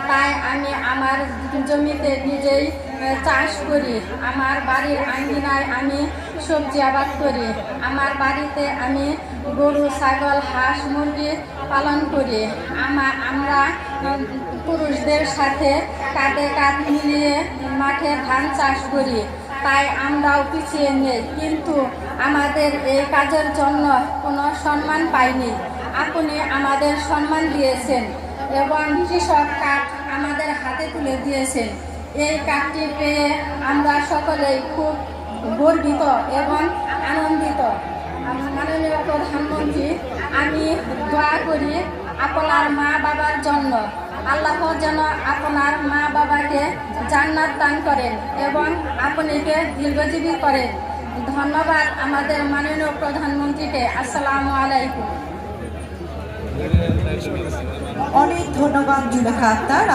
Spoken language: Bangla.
তাই আমি আমার জমিতে নিজেই চাষ করি। আমার বাড়ির আঙ্গিনায় আমি সবজি আবাদ করি। আমার বাড়িতে আমি গরু, ছাগল, হাঁস, মুরগি পালন করি। আমরা পুরুষদের সাথে কাঁধে কাঁধ মিলিয়ে মাঠে ধান চাষ করি। তাই আমরাও পিছিয়ে নেই, কিন্তু আমাদের এই কাজের জন্য কোনো সম্মান পাইনি। আপনি আমাদের সম্মান দিয়েছেন এবং কৃষক কার্ড আমাদের হাতে তুলে দিয়েছেন। এই কার্ডটি পেয়ে আমরা সকলেই খুব গর্বিত এবং আনন্দিত। মাননীয় প্রধানমন্ত্রী, আমি দোয়া করি আপনার মা বাবার জন্য। আল্লাহ যেন আপনার মা বাবাকে জান্নাত দান করেন এবং আপনাকে দীর্ঘজীবী করেন। ধন্যবাদ আমাদের মাননীয় প্রধানমন্ত্রীকে। আসসালামু আলাইকুম। অনেক ধন্যবাদ জুলেখা আক্তার।